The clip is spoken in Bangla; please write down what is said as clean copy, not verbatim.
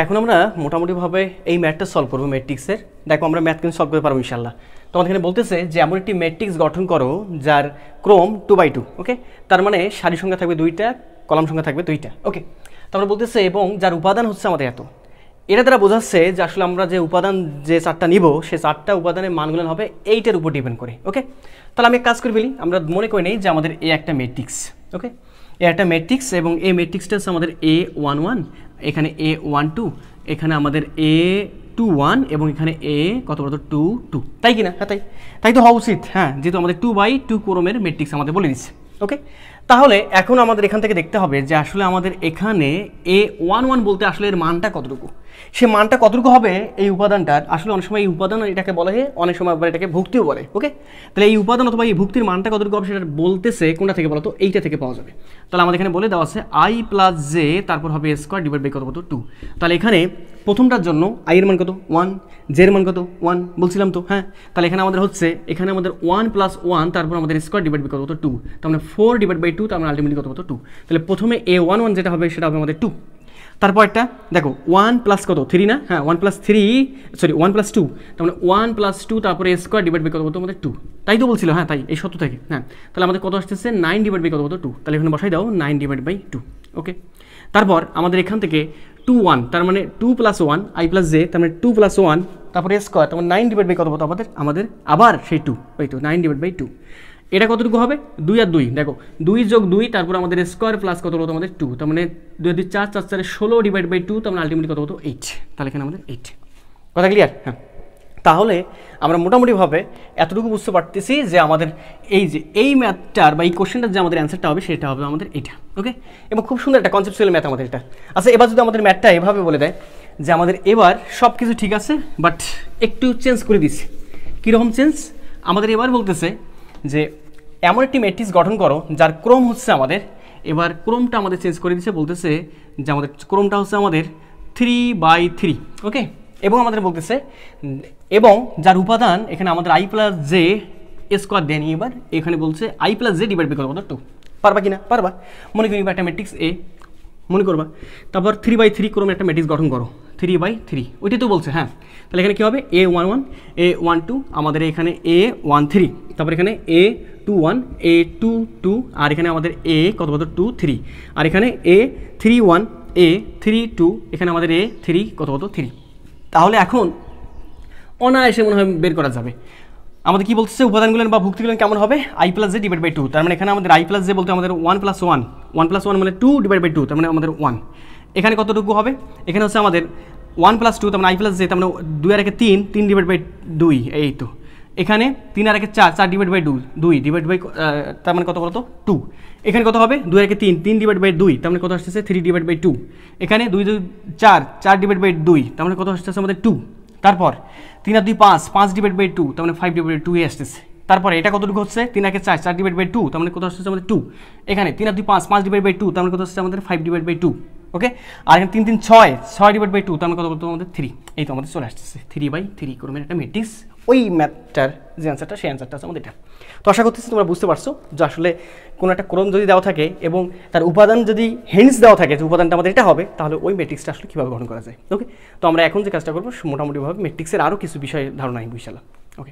এখন আমরা মোটামুটিভাবে এই ম্যাথটা সলভ করবো ম্যাট্রিক্সের। দেখো আমরা ম্যাথ কিন্তু সলভ করতে পারবো ইনশাল্লাহ। তো আমাদের এখানে বলতেছে যে এমন একটি ম্যাট্রিক্স গঠন করো যার ক্রম 2/2, ওকে। তার মানে সারি সংখ্যা থাকবে 2টা, কলাম সংখ্যা থাকবে 2টা, ওকে। তারপরে বলতেছে এবং যার উপাদান হচ্ছে আমাদের এত। এটা দ্বারা বোঝাচ্ছে যে আসলে আমরা যে উপাদান যে 4টা নিব সেই 4টা উপাদানের মানগুলো হবে এইটার উপর ডিপেন্ড করে, ওকে। তাহলে আমি এক কাজ করে ফেলি, আমরা মনে করি নেই যে আমাদের এ একটা ম্যাট্রিক্স, ওকে। এ একটা ম্যাট্রিক্স এবং এই ম্যাট্রিক্সটা হচ্ছে আমাদের A11, এখানে A12, এখানে আমাদের A21 এবং এখানে A কত বলতো 2, তাই কি না? হ্যাঁ তাই তো হওয়া উচিত, হ্যাঁ, যেহেতু আমাদের 2/2 ক্রমের ম্যাট্রিক্স আমাদের বলে দিচ্ছে, ওকে। তাহলে এখন আমাদের এখান থেকে দেখতে হবে যে আসলে আমাদের এখানে A11 বলতে আসলে এর মানটা কতটুকু, সে মানটা কতটুকু হবে এই উপাদানটার। আসলে অনেক সময় এই উপাদান এটাকে বলা হয়, অনেক সময় আবার এটাকে ভুক্তিও বলে, ওকে। তাহলে এই উপাদান অথবা এই ভুক্তির মানটা কতটুকু হবে সেটা বলতেছে কোনটা থেকে বলতো, এইটা থেকে পাওয়া যাবে। তাহলে আমাদের এখানে বলে দেওয়া আছে I + j, তারপর হবে স্কোয়ার ডিভাইড বাই কত 2। তাহলে এখানে প্রথমটার জন্য I এর মান কত 1, j এর মান কত 1 বলছিলাম তো, হ্যাঁ। তাহলে এখানে আমাদের হচ্ছে এখানে আমাদের 1 + 1, তারপর আমাদের স্কোয়ার ডিভাইড বাই কত 2, তার মানে 4 ডিভাইড বাই 2, তার মানে আলটিমেটলি কত 2। তাহলে প্রথমে A11 যেটা হবে সেটা হবে আমাদের 2। তারপর একটা দেখো 1 প্লাস কত 3 না, হ্যাঁ 1 + 2, তার মানে 1 + 2, তারপরে স্কোয়ার ডিভাইড বাই কত আমাদের 2, তাই তো বলছিল, হ্যাঁ তাই এই সত্য থেকে, হ্যাঁ। তাহলে আমাদের কত আসতেছে 9 ডিভাইড বাই কত 2, তাহলে এখানে বসাই দাও 9 ডিভাইড বাই 2, ওকে। তারপর আমাদের এখান থেকে 2 1, তার মানে 2 + 1 I + j, তার মানে 2 + 1, তারপরে স্কোয়ার, তার মানে 9 ডিভাইড বাই কত আমাদের আবার সেই 2, ওই তো 9 ডিভাইড বাই 2। এটা কতটুকু হবে 2 আর 2, দেখো 2 + 2, তারপর আমাদের স্কোয়ার প্লাস কত বলতো আমাদের 2, তার মানে 2 2 4 4 4 16 ডিভাইড বাই 2, তার মানে আলটিমেটলি কত 8। তাহলে এখানে আমাদের 8, কথা ক্লিয়ার? হ্যাঁ। তাহলে আমরা মোটামুটিভাবে এতটুকু বুঝতে পারতেছি যে আমাদের এই যে এই ম্যাথটার বা এই কোশ্চেনটার যে আমাদের অ্যান্সারটা হবে সেটা হবে আমাদের এটা, ওকে। এবং খুব সুন্দর একটা কনসেপচুয়াল ম্যাথ আমাদের এটা। আচ্ছা, এবার যদি আমাদের ম্যাথটা এভাবে বলে দেয় যে আমাদের এবার সব কিছু ঠিক আছে বাট একটু চেঞ্জ করে দিচ্ছি, কীরকম চেঞ্জ? আমাদের এবার বলতেছে যে এমন একটি ম্যাট্রিক্স গঠন করো যার ক্রম হচ্ছে আমাদের, এবার ক্রমটা আমাদের চেঞ্জ করে দিচ্ছে, বলতেছে যে আমাদের ক্রমটা হচ্ছে আমাদের 3/3, ওকে। এবং আমাদের বলতেছে এবং যার উপাদান এখানে আমাদের I + j স্কোয়ার দেয়নি, এবার এখানে বলছে I + j ডিভাইড বাই কত 2। পারবা কি না? পারবা। মনে করি একটা ম্যাট্রিক্স A মনে করবা, তারপর 3/3 ক্রমে একটা ম্যাট্রিক্স গঠন করো, 3/3, ওইটাই তো বলছে, হ্যাঁ। তাহলে এখানে কী হবে A11, A12, আমাদের এখানে A13, তারপর এখানে A21, A22, আর এখানে আমাদের A কত 2 3, আর এখানে A31, A32, এখানে আমাদের A3 কত 3। তাহলে এখন অনায়াসে মনে হয় বের করা যাবে। আমাদের কি বলতেছে উপাদানগুলো বা ভুক্তিগুলো কেমন হবে I + j ডিভাইড বাই 2, তার মানে এখানে আমাদের I + j বলতে আমাদের 1 + 1 মানে 2 ডিভাইড বাই 2, তার মানে আমাদের 1। এখানে কতটুকু হবে? এখানে হচ্ছে আমাদের 1 + 2, তার মানে I + j, তার মানে 2 আর 1 3 ডিভাইড বাই 2, এই তো। এখানে 3 আর 1 4 ডিভাইড বাই 2 ডিভাইড বাই, তার মানে কত বলতো 2। এখানে কত হবে 2 আর 1 3 ডিভাইড বাই 2, তার মানে কত আসতেছে 3 ডিভাইড বাই 2। এখানে 2 2 4 ডিভাইড বাই 2, তার মানে কত আসতেছে আমাদের 2। তারপর 3 আর 2 5 ডিভাইড বাই 2, তার মানে 5 ডিভাইড বাই 2 আসতেছে। তারপরে এটা কতটুকু হচ্ছে 3 আর 1 4 ডিভাইড বাই 2, তার মানে কত আসতেছে আমাদের 2। এখানে 3 আর 2 5 ডিভাইড বাই 2, তার মানে কত আসছে আমাদের 5 ডিভাইড বাই 2, ওকে। আর এখানে 3 3 6 ডিভাইড বাই 2, তার মানে কত বলতো আমাদের 3। এই তো আমাদের চলে আসতেছে 3/3 ক্রমের একটা ম্যাট্রিক্স। ওই ম্যাথটার যে অ্যান্সারটা সেই অ্যান্সারটা আছে আমাদের এটা। তো আশা করতেছি তোমরা বুঝতে পারছো যে আসলে কোনো একটা ক্রম যদি দেওয়া থাকে এবং তার উপাদান যদি হেন্স দেওয়া থাকে যে উপাদানটা আমাদের এটা হবে, তাহলে ওই ম্যাট্রিক্সটা আসলে কীভাবে গঠন করা যায়, ওকে। তো আমরা এখন যে কাজটা করবো মোটামুটিভাবে ম্যাট্রিক্সের আরও কিছু বিষয়ে ধারণা নিব ইনশাআল্লাহ, ওকে।